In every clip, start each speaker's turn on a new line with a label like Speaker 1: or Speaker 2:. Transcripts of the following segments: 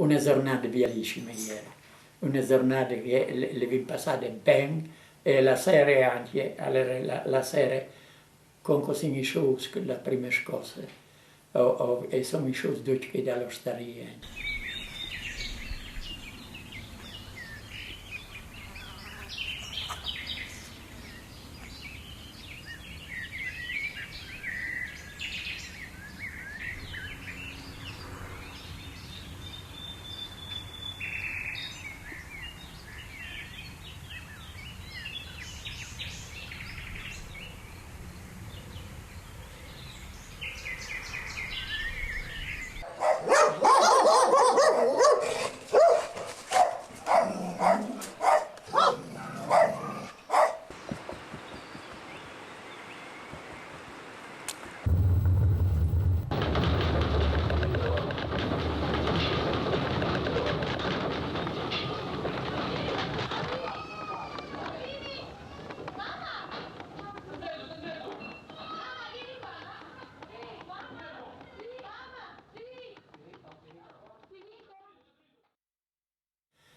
Speaker 1: una giornata bellissima ieri, una giornata che le vi passate bene e la sera anche, allora la sera con così cose, la prima cosa, e sono i cose che dallo stare.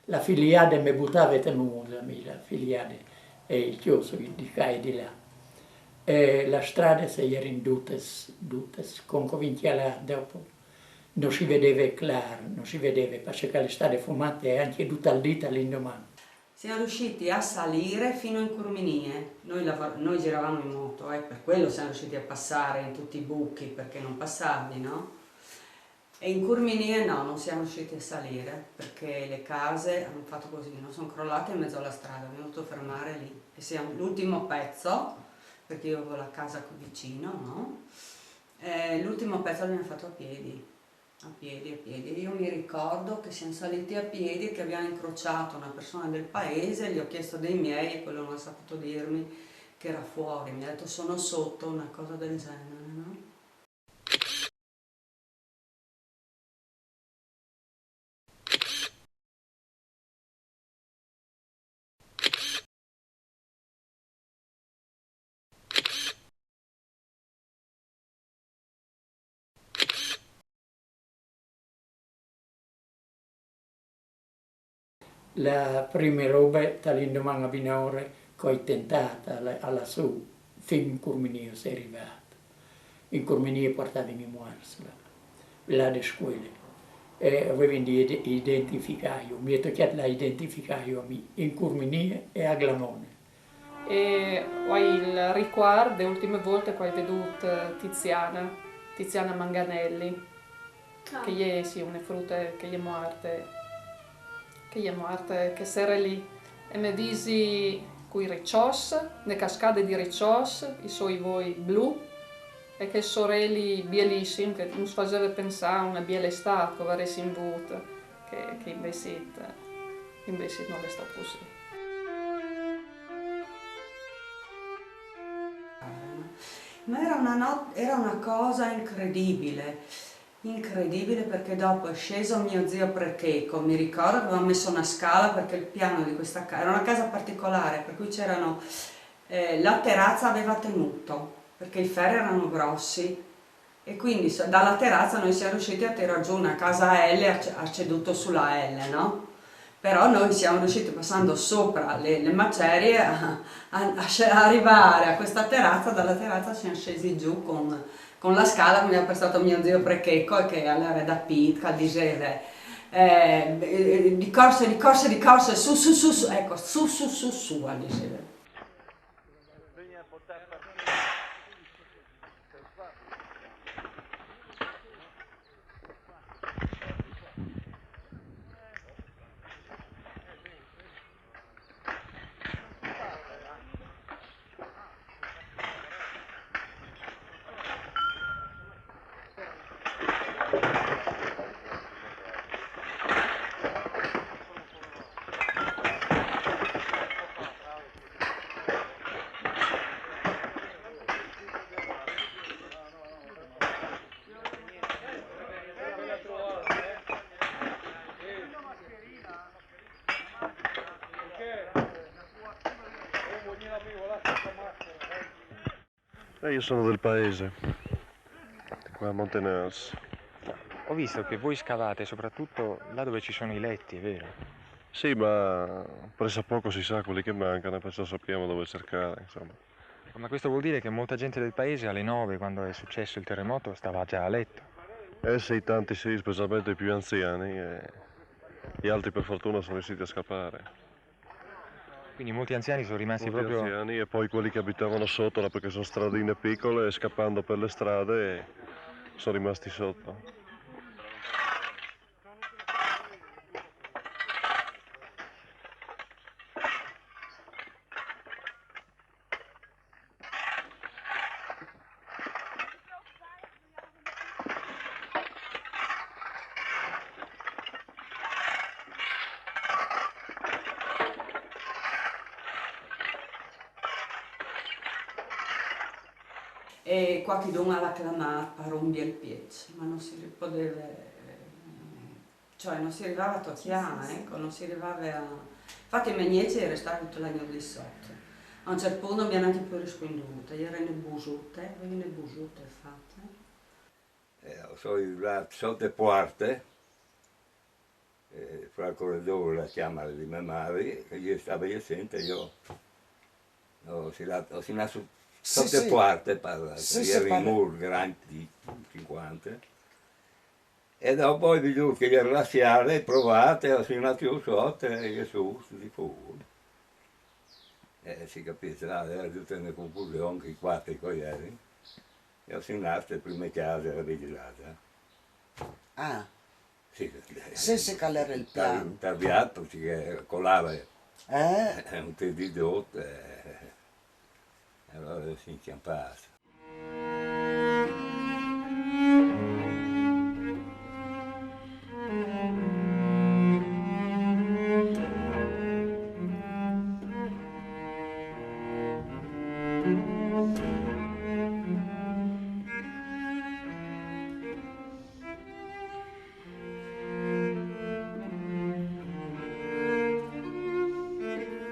Speaker 1: La filiale mi buttava temuta, la filiale e il chiuso di qua e di là. E la strada si erano tutte, con cominciare dopo. Non si vedeva chiaro, non si vedeva, perché le strade fumate e anche tutta il dito all'indomani.
Speaker 2: Siamo riusciti a salire fino in Curminie, noi giravamo in moto, per quello siamo riusciti a passare in tutti i buchi, perché non passavi, no? E in Curminie no, non siamo riusciti a salire, perché le case hanno fatto così, non sono crollate in mezzo alla strada, abbiamo dovuto fermare lì. E siamo l'ultimo pezzo, perché io avevo la casa qui vicino, no? L'ultimo pezzo l'abbiamo fatto a piedi. A piedi, a piedi. Io mi ricordo che siamo saliti a piedi e che abbiamo incrociato una persona del paese, gli ho chiesto dei miei e quello non ha saputo dirmi che era fuori, mi ha detto sono sotto, una cosa del genere, no?
Speaker 1: La prima roba dall'indomani a Binore che ho tentato alla su, fino in Curminio si è arrivato. In Curminio portavo i miei là alle scuole. E avevo di identificare, mi è toccato la identificare in Curminio e a Glamone.
Speaker 3: E ho il ricordo delle ultime volte che ho veduto Tiziana Manganelli, che è sì, una frutta che è morta, che era lì. E mi visi con i riccios, le cascate di riccios, i suoi voi blu, e che sorelle bellissime, che mi faceva pensare a una bella estate che avresti avuto, che invece non è stato così.
Speaker 2: Ma era una cosa incredibile, incredibile perché dopo è sceso mio zio Precheco, mi ricordo che avevamo messo una scala perché il piano di questa casa, era una casa particolare, per cui c'erano, la terrazza aveva tenuto, perché i ferri erano grossi e quindi dalla terrazza noi siamo riusciti a tirare giù una casa L, ha ceduto sulla L, no? Però noi siamo riusciti passando sopra le macerie a arrivare a questa terrazza, dalla terrazza siamo scesi giù con la scala che mi ha prestato mio zio Precheco e che all'era da Pitka diceva di corse, su, ecco, su, diceva.
Speaker 4: Io sono del paese, qua a Monteners. Ho visto che voi scavate soprattutto là dove ci sono i letti, è vero?
Speaker 5: Sì, ma presso a poco si sa quelli che mancano, perciò sappiamo dove cercare, insomma.
Speaker 4: Ma questo vuol dire che molta gente del paese alle 9, quando è successo il terremoto, stava già a letto.
Speaker 5: Eh sì, tanti sì, specialmente i più anziani, e gli altri per fortuna sono riusciti a scappare.
Speaker 4: Quindi molti anziani sono rimasti
Speaker 5: Molti
Speaker 4: proprio...
Speaker 5: anziani e poi quelli che abitavano sotto, là perché sono stradine piccole, e scappando per le strade sono rimasti sotto.
Speaker 2: E qualche donna l'ha chiamato per un bel piezzo, ma non si poteva, cioè non si arrivava a toccare, ecco, non si arrivava a... Infatti i miei nieti erano stati tutto l'anno di sotto. A un certo punto non mi hanno anche più risponduto, erano busute, avevi le busute fatte.
Speaker 6: Sono arrivato sotto le porte, fra il corridoio la camera di mia madre, che io stavo assente, io ho nato sotto le porte, i muri grandi di 50, e dopo ho visto che ero lasciare, provate, ho nato io sotto e io su di fuori. Si capisce, era tutta una confusione che i quattro coglieri, e ho nato le prime case della vigilata.
Speaker 7: Ah,
Speaker 6: Sì,
Speaker 7: se calare il piano.
Speaker 6: Interviato, si colava un tedidotto e allora si incampava.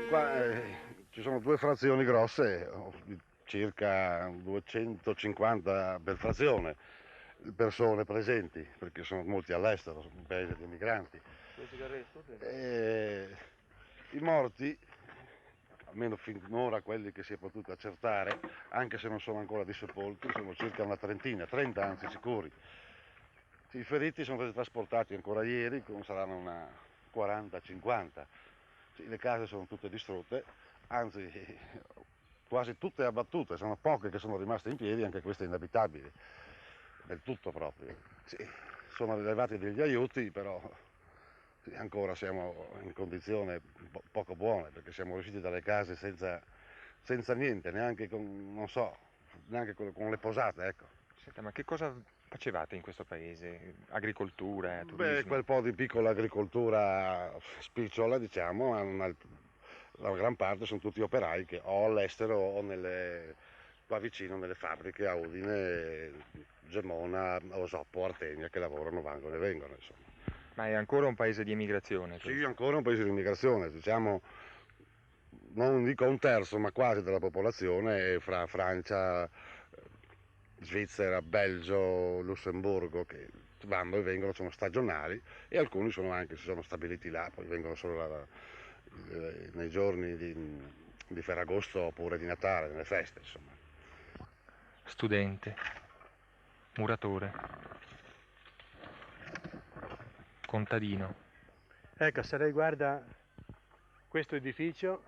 Speaker 8: Qua ci sono due frazioni grosse, circa 250 per frazione, persone presenti, perché sono molti all'estero, sono un paese di emigranti. I morti, almeno finora quelli che si è potuto accertare, anche se non sono ancora disepolti, sono circa una trentina, 30 anzi sicuri. I feriti sono stati trasportati ancora ieri, saranno una 40-50. Sì, le case sono tutte distrutte, anzi quasi tutte abbattute, sono poche che sono rimaste in piedi, anche queste inabitabili, del tutto proprio. Sì, sono arrivati degli aiuti, però sì, ancora siamo in condizioni poco buone, perché siamo riusciti dalle case senza niente, neanche con, non so, neanche con le posate, ecco.
Speaker 4: Senta, ma che cosa facevate in questo paese? Agricoltura, turismo?
Speaker 8: Beh, quel po' di piccola agricoltura spicciola, diciamo, ma la gran parte sono tutti operai che o all'estero o qua vicino nelle fabbriche a Udine, Gemona, Osoppo, Artenia, che lavorano, vanno e vengono, insomma.
Speaker 4: Ma è ancora un paese di emigrazione?
Speaker 8: Sì, ancora un paese di immigrazione, diciamo, non dico un terzo, ma quasi della popolazione è fra Francia, Svizzera, Belgio, Lussemburgo, che vanno e vengono, sono stagionali, e alcuni sono anche, si sono stabiliti là, poi vengono solo nei giorni di Ferragosto oppure di Natale, nelle feste, insomma.
Speaker 4: Studente, muratore, contadino.
Speaker 9: Ecco, se lei guarda questo edificio,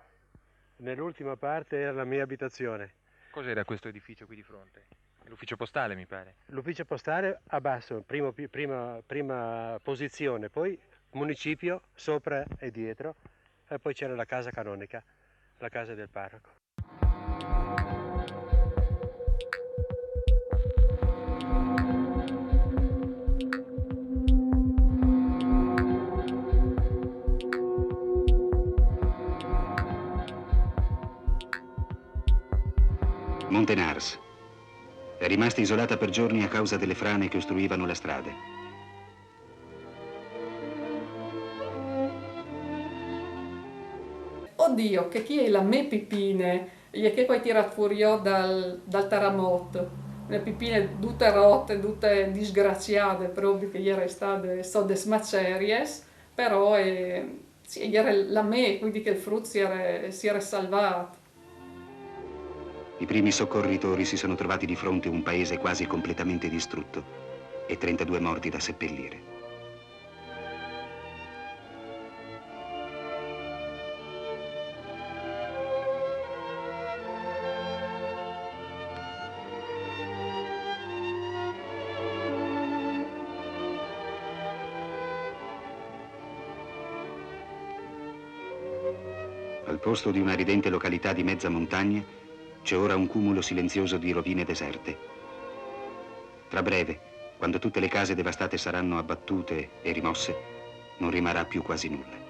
Speaker 9: nell'ultima parte era la mia abitazione.
Speaker 4: Cos'era questo edificio qui di fronte? L'ufficio postale, mi pare.
Speaker 9: L'ufficio postale a basso, prima posizione, poi municipio sopra e dietro, e poi c'era la casa canonica, la casa del parroco.
Speaker 10: Montenars è rimasta isolata per giorni a causa delle frane che ostruivano la strada.
Speaker 3: Oddio, che chi è la me pipine, e che poi tirato fuori dal terremoto. le pipine tutte rotte, tutte disgraziate, proprio che ieri sto des maceries, però sì, ieri la me, quindi che il frutto si era salvato.
Speaker 10: I primi soccorritori si sono trovati di fronte a un paese quasi completamente distrutto e 32 morti da seppellire. Al posto di una ridente località di mezza montagna c'è ora un cumulo silenzioso di rovine deserte. Tra breve, quando tutte le case devastate saranno abbattute e rimosse, non rimarrà più quasi nulla.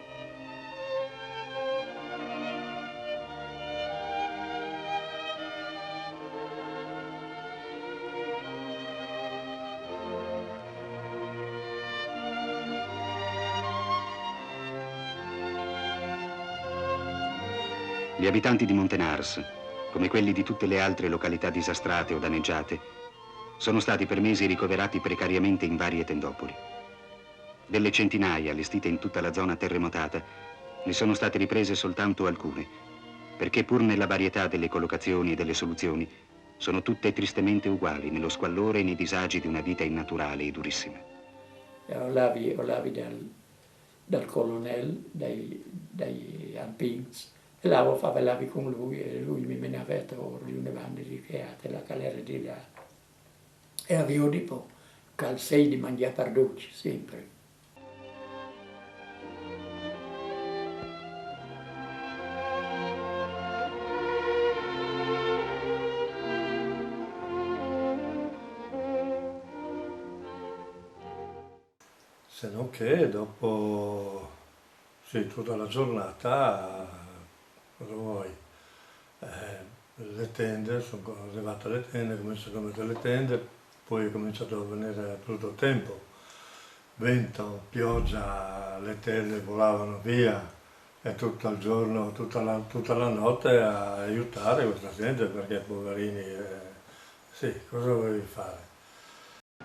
Speaker 10: Gli abitanti di Montenars, come quelli di tutte le altre località disastrate o danneggiate, sono stati per mesi ricoverati precariamente in varie tendopoli. Delle centinaia allestite in tutta la zona terremotata, ne sono state riprese soltanto alcune, perché pur nella varietà delle collocazioni e delle soluzioni, sono tutte tristemente uguali nello squallore e nei disagi di una vita innaturale e durissima.
Speaker 1: Olavi dal colonnello, dai Ampins, e l'avevo fatto con lui e lui mi menava ore, lui ne vanno ricreate la calera di là. E avevo di po', calzei di mangiare per dolci, sempre.
Speaker 11: Se non che dopo, sì, tutta la giornata, cosa vuoi? Le tende, sono arrivate le tende, cominciano a mettere le tende, poi è cominciato a venire brutto tempo, vento, pioggia, le tende volavano via e tutto il giorno, tutta la notte a aiutare questa gente perché poverini, sì, cosa volevi fare?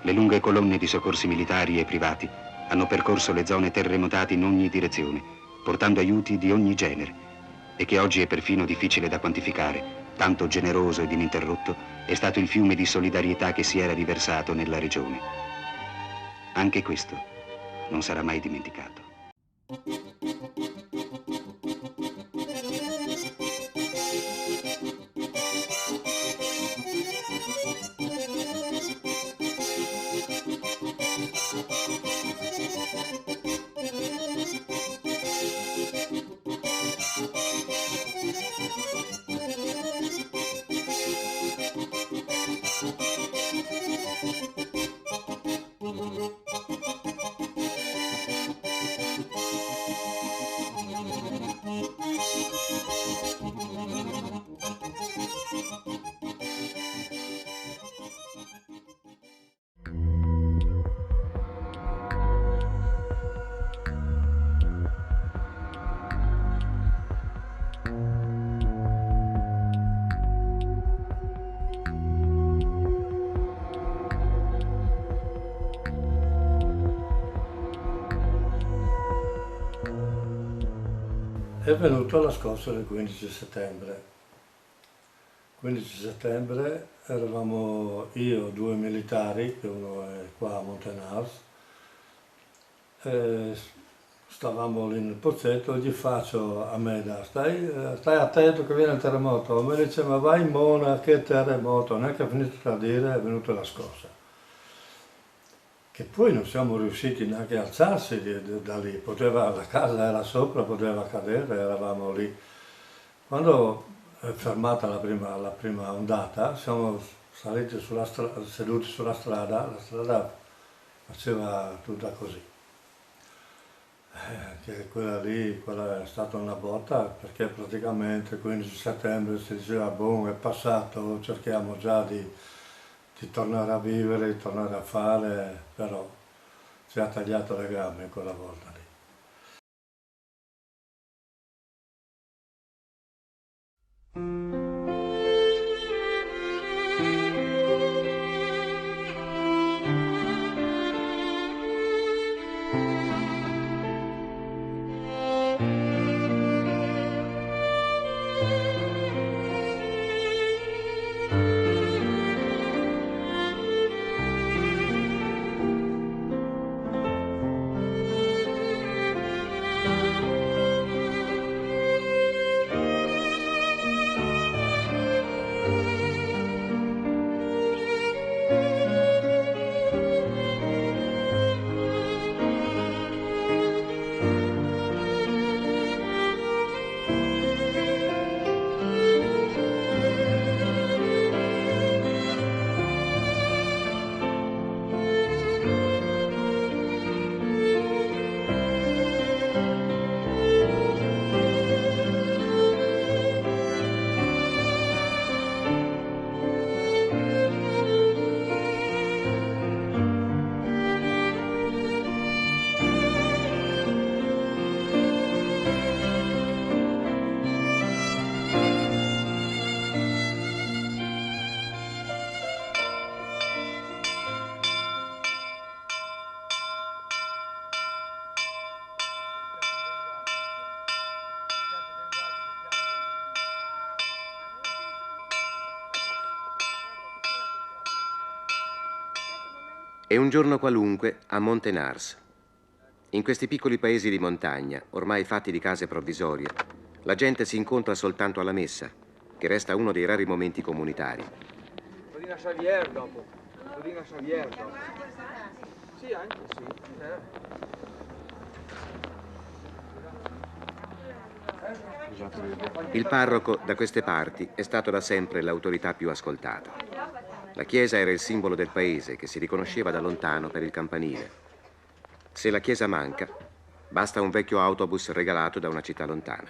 Speaker 10: Le lunghe colonne di soccorsi militari e privati hanno percorso le zone terremotate in ogni direzione, portando aiuti di ogni genere, e che oggi è perfino difficile da quantificare, tanto generoso ed ininterrotto è stato il fiume di solidarietà che si era riversato nella regione. Anche questo non sarà mai dimenticato.
Speaker 11: È venuto la scossa del 15 settembre. 15 settembre eravamo io, due militari, che uno è qua a Montenars, e stavamo lì nel pozzetto e gli faccio a Meda, stai attento che viene il terremoto. Mi dice, ma vai Mona, che terremoto, neanche ha finito a dire, è venuta la scossa. Che poi non siamo riusciti neanche a alzarsi da lì, la casa era sopra, poteva cadere, eravamo lì. Quando è fermata la prima ondata, siamo saliti seduti sulla strada, la strada faceva tutta così. Che quella è stata una botta, perché praticamente il 15 settembre si diceva, boh, è passato, cerchiamo già di tornare a vivere, di tornare a fare, però ci ha tagliato le gambe quella volta lì.
Speaker 12: È un giorno qualunque a Montenars. In questi piccoli paesi di montagna, ormai fatti di case provvisorie, la gente si incontra soltanto alla messa, che resta uno dei rari momenti comunitari.
Speaker 13: Dodina Xavier dopo. Dodina Xavier dopo. Sì, anche sì.
Speaker 12: Il parroco da queste parti è stato da sempre l'autorità più ascoltata. La chiesa era il simbolo del paese che si riconosceva da lontano per il campanile. Se la chiesa manca, basta un vecchio autobus regalato da una città lontana.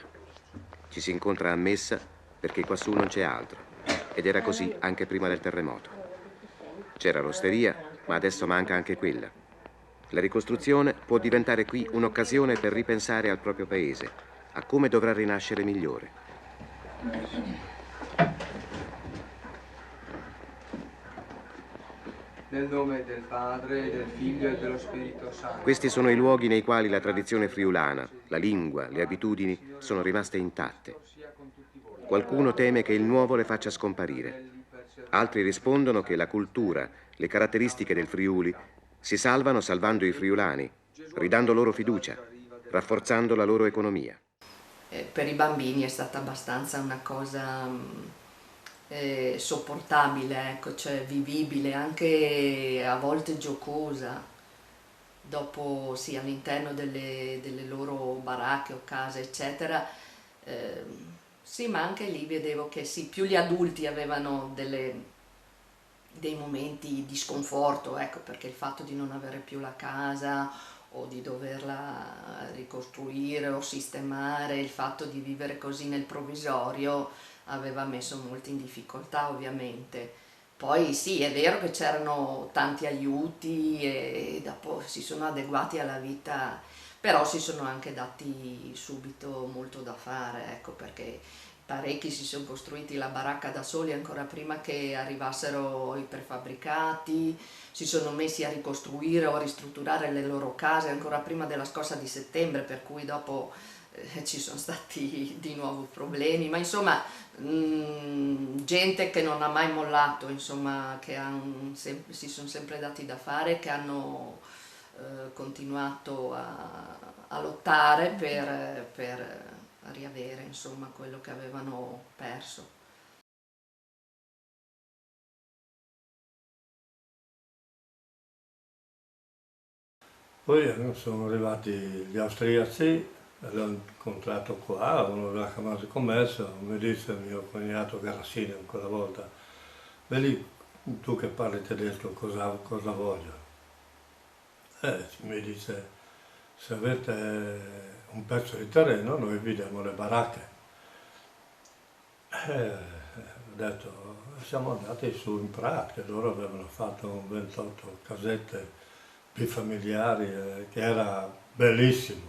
Speaker 12: Ci si incontra a messa perché quassù non c'è altro. Ed era così anche prima del terremoto. C'era l'osteria, ma adesso manca anche quella. La ricostruzione può diventare qui un'occasione per ripensare al proprio paese, a come dovrà rinascere migliore.
Speaker 13: Nel nome del Padre, del Figlio e dello Spirito Santo.
Speaker 12: Questi sono i luoghi nei quali la tradizione friulana, la lingua, le abitudini sono rimaste intatte. Qualcuno teme che il nuovo le faccia scomparire. Altri rispondono che la cultura, le caratteristiche del Friuli si salvano salvando i friulani, ridando loro fiducia, rafforzando la loro economia.
Speaker 14: Per i bambini è stata abbastanza una cosa sopportabile, ecco, cioè vivibile, anche a volte giocosa. Dopo sì, all'interno delle loro baracche o case eccetera, sì, ma anche lì vedevo che sì, più gli adulti avevano dei momenti di sconforto, ecco, perché il fatto di non avere più la casa o di doverla ricostruire o sistemare, il fatto di vivere così nel provvisorio aveva messo molti in difficoltà ovviamente. Poi sì, è vero che c'erano tanti aiuti e dopo si sono adeguati alla vita, però si sono anche dati subito molto da fare, ecco, perché parecchi si sono costruiti la baracca da soli ancora prima che arrivassero i prefabbricati, si sono messi a ricostruire o a ristrutturare le loro case ancora prima della scossa di settembre, per cui dopo ci sono stati di nuovo problemi, ma insomma gente che non ha mai mollato, insomma, che si sono sempre dati da fare, che hanno continuato a lottare per riavere, insomma, quello che avevano perso.
Speaker 11: Poi sono arrivati gli austriaci, l'ho incontrato qua, uno della Camera di Commercio, mi dice il mio cognato Garassino quella volta, vedi tu che parli tedesco cosa voglio? Mi dice, se avete un pezzo di terreno noi vi diamo le baracche. Ho detto, siamo andati su in Prat, che loro avevano fatto 28 casette bifamiliari, che era bellissimo.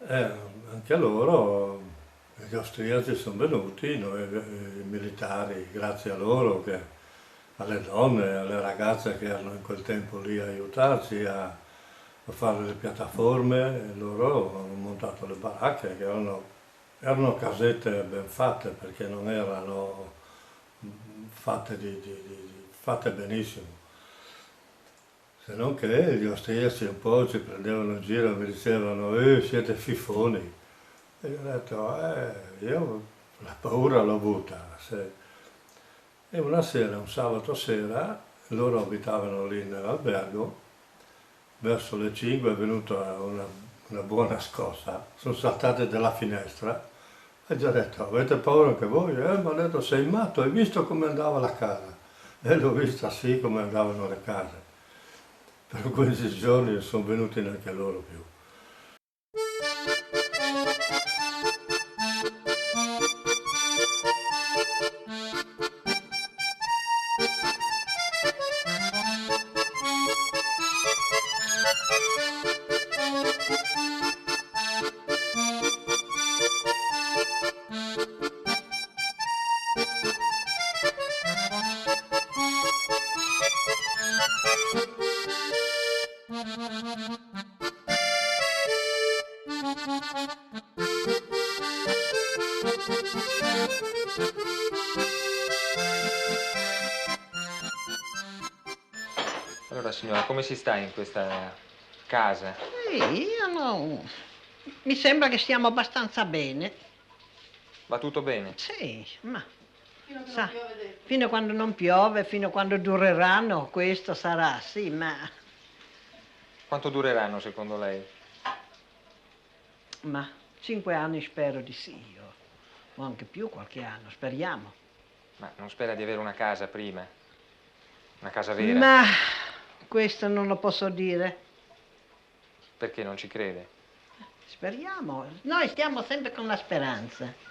Speaker 11: Anche loro, gli austriaci sono venuti, noi i militari, grazie a loro, alle donne, alle ragazze che erano in quel tempo lì a aiutarci a fare le piattaforme, e loro hanno montato le baracche, che erano casette ben fatte, perché non erano fatte, fatte benissimo. Se non che gli austriaci un po' ci prendevano in giro e mi dicevano siete fifoni. E io ho detto, io la paura l'ho avuta. E una sera, un sabato sera, loro abitavano lì nell'albergo, verso le 5 è venuta una buona scossa, sono saltate dalla finestra e gli ho detto, avete paura anche voi? Mi hanno detto, sei matto, hai visto come andava la casa? E l'ho vista sì come andavano le case. Per questi giorni non sono venuti neanche loro più.
Speaker 4: Allora signora, come si sta in questa casa?
Speaker 15: Io no. Mi sembra che stiamo abbastanza bene.
Speaker 4: Va tutto bene?
Speaker 15: Sì, ma sa, fino a quando non piove, fino a quando dureranno, questo sarà, sì, ma...
Speaker 4: Quanto dureranno secondo lei?
Speaker 15: Ma 5 anni spero di sì, o anche più, qualche anno, speriamo.
Speaker 4: Ma non spera di avere una casa prima? Una casa vera?
Speaker 15: Ma questo non lo posso dire.
Speaker 4: Perché non ci crede?
Speaker 15: Speriamo, noi stiamo sempre con la speranza.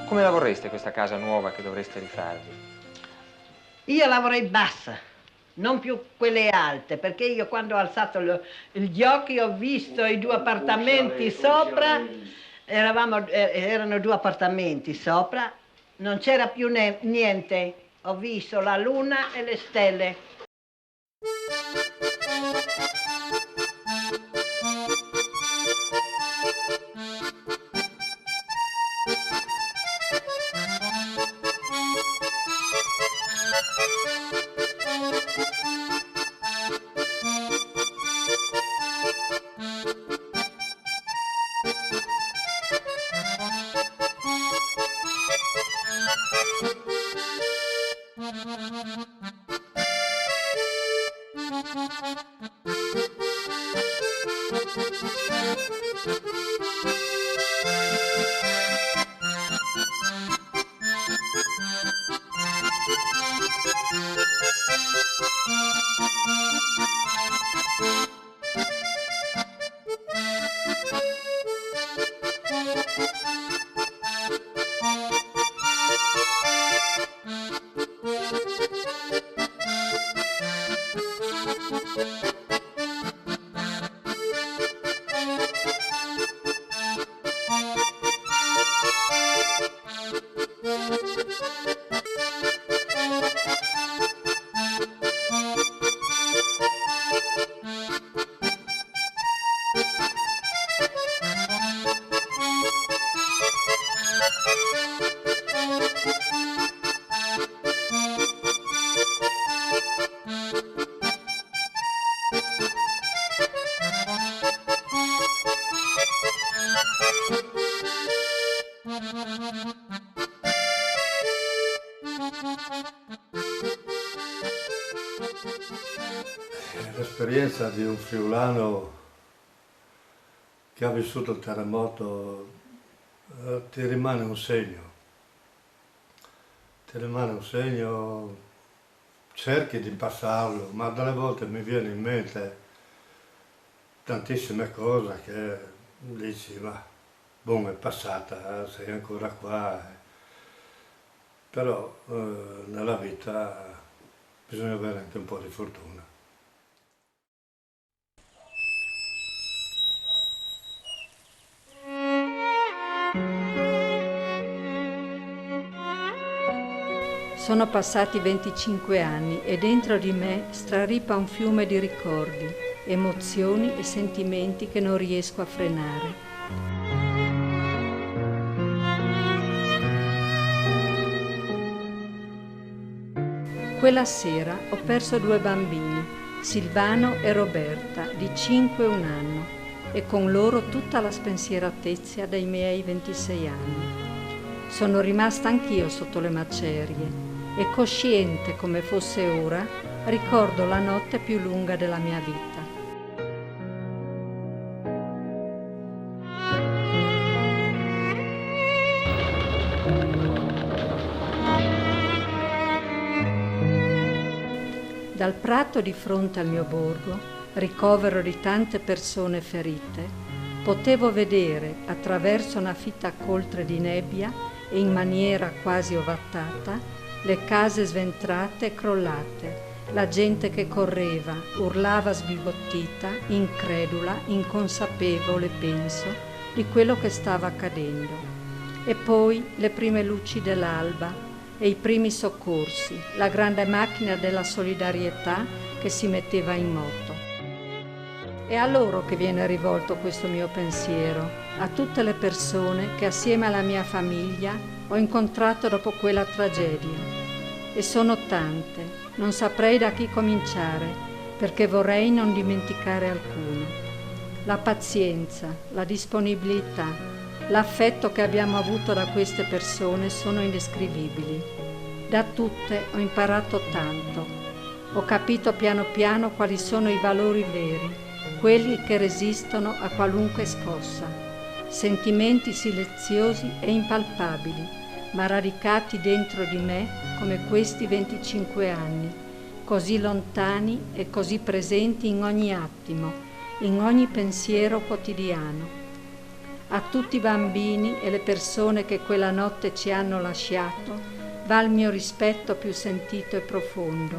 Speaker 4: Come la vorreste questa casa nuova che dovreste rifarvi?
Speaker 15: Io la vorrei bassa, non più quelle alte, perché io quando ho alzato gli occhi ho visto i 2 appartamenti sopra, erano 2 appartamenti sopra, non c'era più niente, ho visto la luna e le stelle.
Speaker 11: L'esperienza di un friulano che ha vissuto il terremoto ti rimane un segno. Ti rimane un segno, cerchi di passarlo, ma delle volte mi viene in mente tantissime cose che dici, ma boh, è passata, sei ancora qua. Però nella vita bisogna avere anche un po' di fortuna.
Speaker 16: Sono passati 25 anni e dentro di me straripa un fiume di ricordi, emozioni e sentimenti che non riesco a frenare. Quella sera ho perso 2 bambini, Silvano e Roberta, di 5 e 1 anno, e con loro tutta la spensieratezza dei miei 26 anni. Sono rimasta anch'io sotto le macerie e, cosciente come fosse ora, ricordo la notte più lunga della mia vita. Dal prato di fronte al mio borgo, ricovero di tante persone ferite, potevo vedere attraverso una fitta coltre di nebbia e in maniera quasi ovattata le case sventrate e crollate, la gente che correva, urlava sbigottita, incredula, inconsapevole, penso, di quello che stava accadendo. E poi le prime luci dell'alba e i primi soccorsi, la grande macchina della solidarietà che si metteva in moto. È a loro che viene rivolto questo mio pensiero, a tutte le persone che assieme alla mia famiglia ho incontrato dopo quella tragedia. E sono tante, non saprei da chi cominciare, perché vorrei non dimenticare alcuno. La pazienza, la disponibilità, l'affetto che abbiamo avuto da queste persone sono indescrivibili. Da tutte ho imparato tanto. Ho capito piano piano quali sono i valori veri, quelli che resistono a qualunque scossa. Sentimenti silenziosi e impalpabili, ma radicati dentro di me come questi 25 anni, così lontani e così presenti in ogni attimo, in ogni pensiero quotidiano. A tutti i bambini e le persone che quella notte ci hanno lasciato va il mio rispetto più sentito e profondo.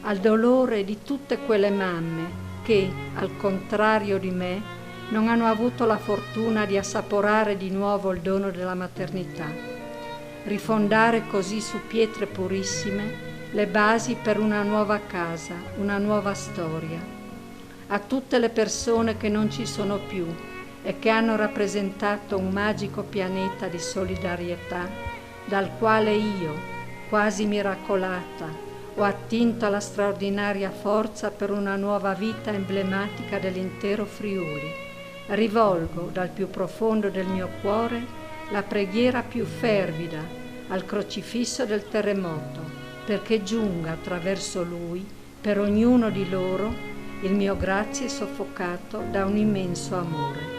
Speaker 16: Al dolore di tutte quelle mamme che, al contrario di me, non hanno avuto la fortuna di assaporare di nuovo il dono della maternità. Rifondare così su pietre purissime le basi per una nuova casa, una nuova storia. A tutte le persone che non ci sono più e che hanno rappresentato un magico pianeta di solidarietà dal quale io, quasi miracolata, ho attinto alla straordinaria forza per una nuova vita emblematica dell'intero Friuli. Rivolgo dal più profondo del mio cuore la preghiera più fervida al crocifisso del terremoto, perché giunga attraverso lui, per ognuno di loro, il mio grazie soffocato da un immenso amore.